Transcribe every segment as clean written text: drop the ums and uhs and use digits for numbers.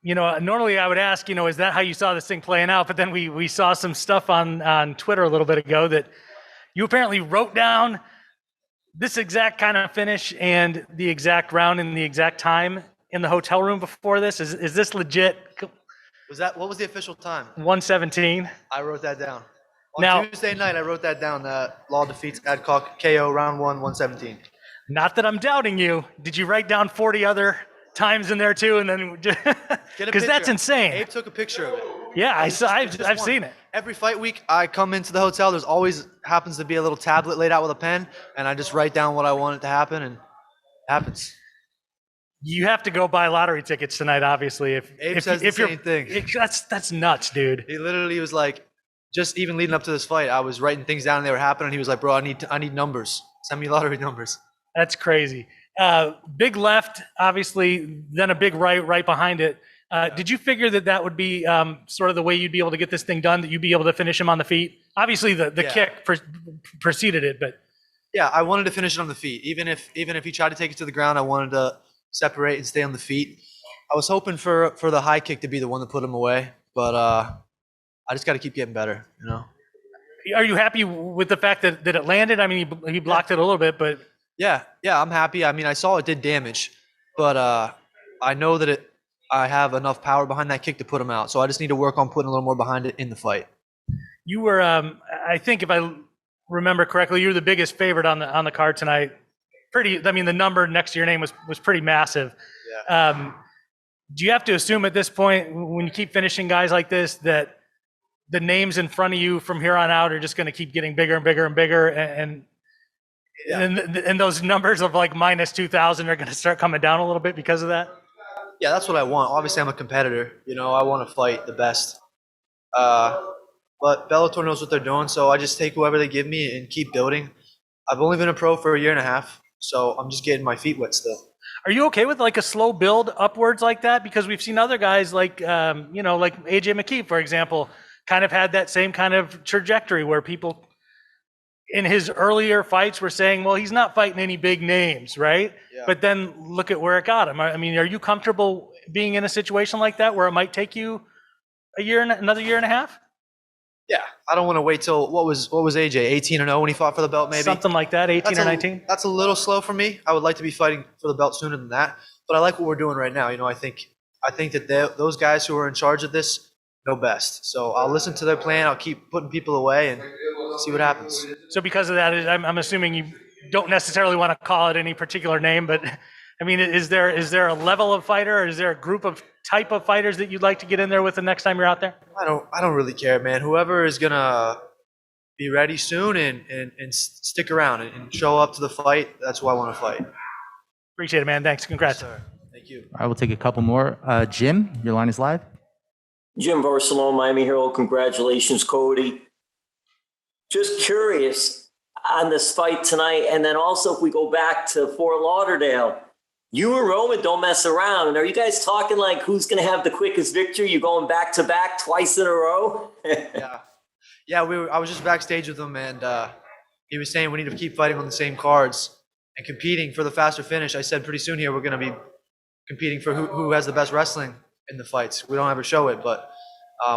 normally I would ask, is that how you saw this thing playing out? But then we saw some stuff on Twitter a little bit ago that you apparently wrote down this exact kind of finish and the exact round and the exact time in the hotel room before this. Is this legit? What was the official time? 117. I wrote that down. On Tuesday night, I wrote that down. Law defeats Adcock, KO, round 1, 117. Not that I'm doubting you. Did you write down 40 other times in there too? And then because that's insane. Abe took a picture of it. Yeah, I've seen it. Every fight week, I come into the hotel. There's always happens to be a little tablet laid out with a pen, and I just write down what I want it to happen, and it happens. You have to go buy lottery tickets tonight, obviously. Abe says the same thing. That's nuts, dude. He literally was like, just even leading up to this fight, I was writing things down and they were happening. He was like, bro, I need numbers. Send me lottery numbers. That's crazy. Big left, obviously, then a big right behind it. Did you figure that would be sort of the way you'd be able to get this thing done, that you'd be able to finish him on the feet? Obviously, the kick preceded it, but. Yeah, I wanted to finish it on the feet. Even if he tried to take it to the ground, I wanted to separate and stay on the feet. I was hoping for the high kick to be the one that put him away, but I just got to keep getting better, Are you happy with the fact that it landed? I mean, he blocked it a little bit, but. Yeah, I'm happy. I mean, I saw it did damage, but I know that I have enough power behind that kick to put him out. So I just need to work on putting a little more behind it in the fight. You were, I think if I remember correctly, you were the biggest favorite on the card tonight. The number next to your name was pretty massive. Yeah. Do you have to assume at this point, when you keep finishing guys like this, that the names in front of you from here on out are just going to keep getting bigger and bigger and bigger, and those numbers of like minus 2,000 are going to start coming down a little bit because of that? Yeah, that's what I want. Obviously, I'm a competitor. I want to fight the best. But Bellator knows what they're doing, so I just take whoever they give me and keep building. I've only been a pro for a year and a half, so I'm just getting my feet wet still. Are you okay with like a slow build upwards like that? Because we've seen other guys like, like AJ McKee, for example, kind of had that same kind of trajectory where people in his earlier fights were saying, well, he's not fighting any big names, right? Yeah. But then look at where it got him. I mean, are you comfortable being in a situation like that where it might take you another year and a half? Yeah, I don't want to wait till what was AJ 18-0 when he fought for the belt, maybe something like that, 18 or 19. That's a little slow for me. I would like to be fighting for the belt sooner than that. But I like what we're doing right now. I think that those guys who are in charge of this know best. So I'll listen to their plan. I'll keep putting people away and see what happens. So because of that, I'm assuming you don't necessarily want to call it any particular name, but I mean, is there a level of fighter, or is there a group of type of fighters that you'd like to get in there with the next time you're out there? I don't really care, man. Whoever is gonna be ready soon and stick around and show up to the fight, that's who I want to fight. Appreciate it, man. Thanks. Congrats. Yes, sir. Thank you. I will take a couple more. Jim, your line is live. Jim Barcelona, Miami Herald. Congratulations, Cody. Just curious on this fight tonight, and then also if we go back to Fort Lauderdale, you and Roman don't mess around. And are you guys talking like who's going to have the quickest victory? You going back to back twice in a row? Yeah. I was just backstage with him, and he was saying we need to keep fighting on the same cards and competing for the faster finish. I said pretty soon here we're going to be competing for who has the best wrestling in the fights. We don't ever show it, but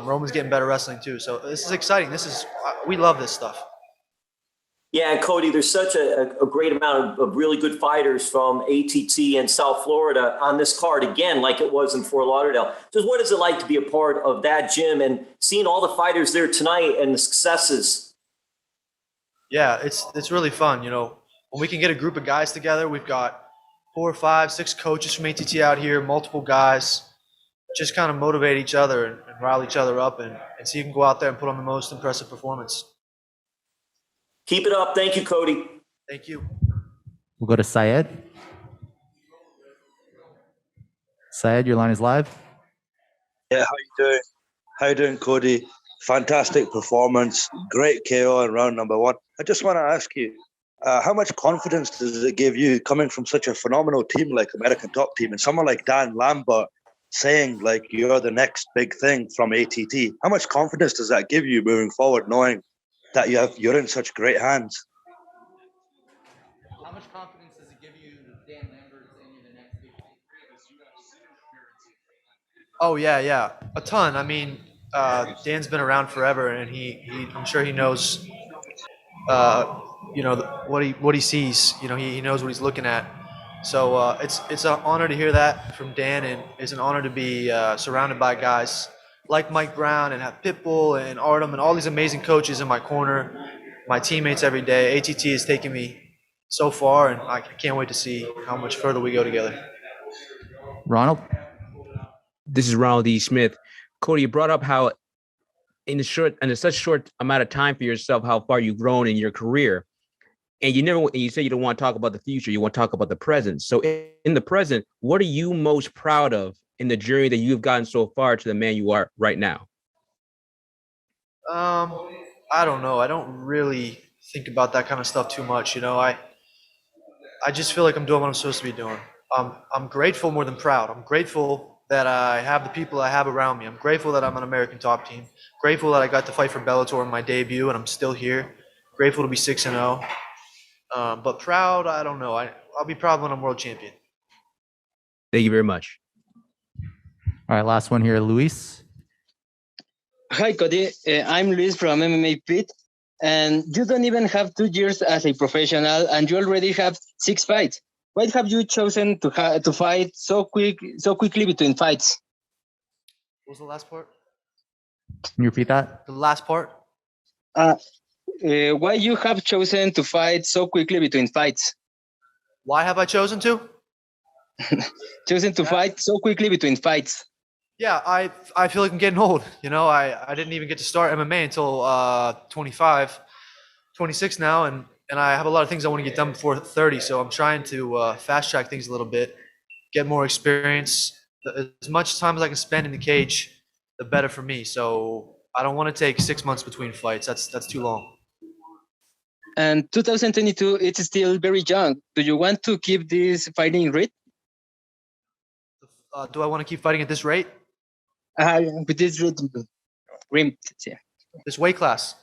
Roman's getting better wrestling too. So this is exciting. We love this stuff. Yeah, and Cody, there's such a great amount of really good fighters from ATT and South Florida on this card, again, like it was in Fort Lauderdale. Just what is it like to be a part of that gym and seeing all the fighters there tonight and the successes? Yeah, it's really fun. When we can get a group of guys together, we've got 4, 5, 6 coaches from ATT out here, multiple guys, just kind of motivate each other and rile each other up and so you can go out there and put on the most impressive performance. Keep it up. Thank you, Cody. Thank you. We'll go to Syed. Syed, your line is live. Yeah, how you doing? How you doing, Cody? Fantastic performance. Great KO in round number 1. I just want to ask you, how much confidence does it give you coming from such a phenomenal team like American Top Team and someone like Dan Lambert saying like you're the next big thing from ATT? How much confidence does that give you moving forward, knowing that you're in such great hands? How much confidence does it give you that Dan Lambert saying you're the next big thing? Oh yeah, a ton. I mean, Dan's been around forever, and I'm sure he knows, uh, what he sees. He knows what he's looking at. So it's an honor to hear that from Dan, and it's an honor to be surrounded by guys like Mike Brown and have Pitbull and Artem and all these amazing coaches in my corner, my teammates every day. ATT has taken me so far, and I can't wait to see how much further we go together. Ronald? This is Ronald D. Smith. Cody, you brought up how in such short amount of time for yourself, how far you've grown in your career. And you say you don't want to talk about the future, you want to talk about the present. So in the present, what are you most proud of in the journey that you've gotten so far to the man you are right now? I don't know. I don't really think about that kind of stuff too much. I just feel like I'm doing what I'm supposed to be doing. I'm grateful more than proud. I'm grateful that I have the people I have around me. I'm grateful that I'm an American top team. Grateful that I got to fight for Bellator in my debut and I'm still here. Grateful to be 6-0. But proud, I don't know. I'll be proud when I'm world champion. Thank you very much. All right, last one here, Luis. Hi, Cody. I'm Luis from MMA Pit, and you don't even have 2 years as a professional, and you already have 6 fights. Why have you chosen to fight so quickly between fights? What was the last part? Can you repeat that? The last part? Why you have chosen to fight so quickly between fights? Why have I chosen to? Chosen to fight so quickly between fights. Yeah, I feel like I'm getting old. I didn't even get to start MMA until 25, 26 now, and I have a lot of things I want to get done before 30. So I'm trying to fast track things a little bit, get more experience. As much time as I can spend in the cage, the better for me. So I don't want to take 6 months between fights. That's too long. And 2022, it's still very young. Do you want to keep this fighting rate? Do I want to keep fighting at this rate? With this rate, yeah. This weight class?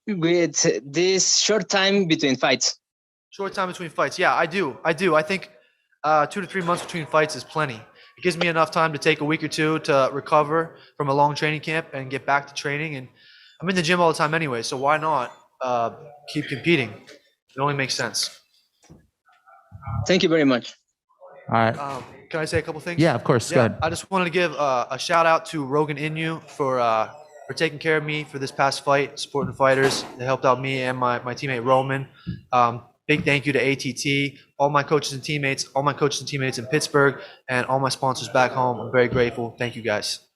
With this short time between fights. Short time between fights. Yeah, I do. I think 2 to 3 months between fights is plenty. It gives me enough time to take a week or two to recover from a long training camp and get back to training. And I'm in the gym all the time anyway, so why not keep competing? It only makes sense. Thank you very much. All right. Can I say a couple things? Yeah, of course. Go ahead. I just wanted to give a shout out to Rogan Inu for taking care of me for this past fight, supporting the fighters. They helped out me and my teammate Roman. Big thank you to ATT, all my coaches and teammates in Pittsburgh, and all my sponsors back home. I'm very grateful. Thank you guys.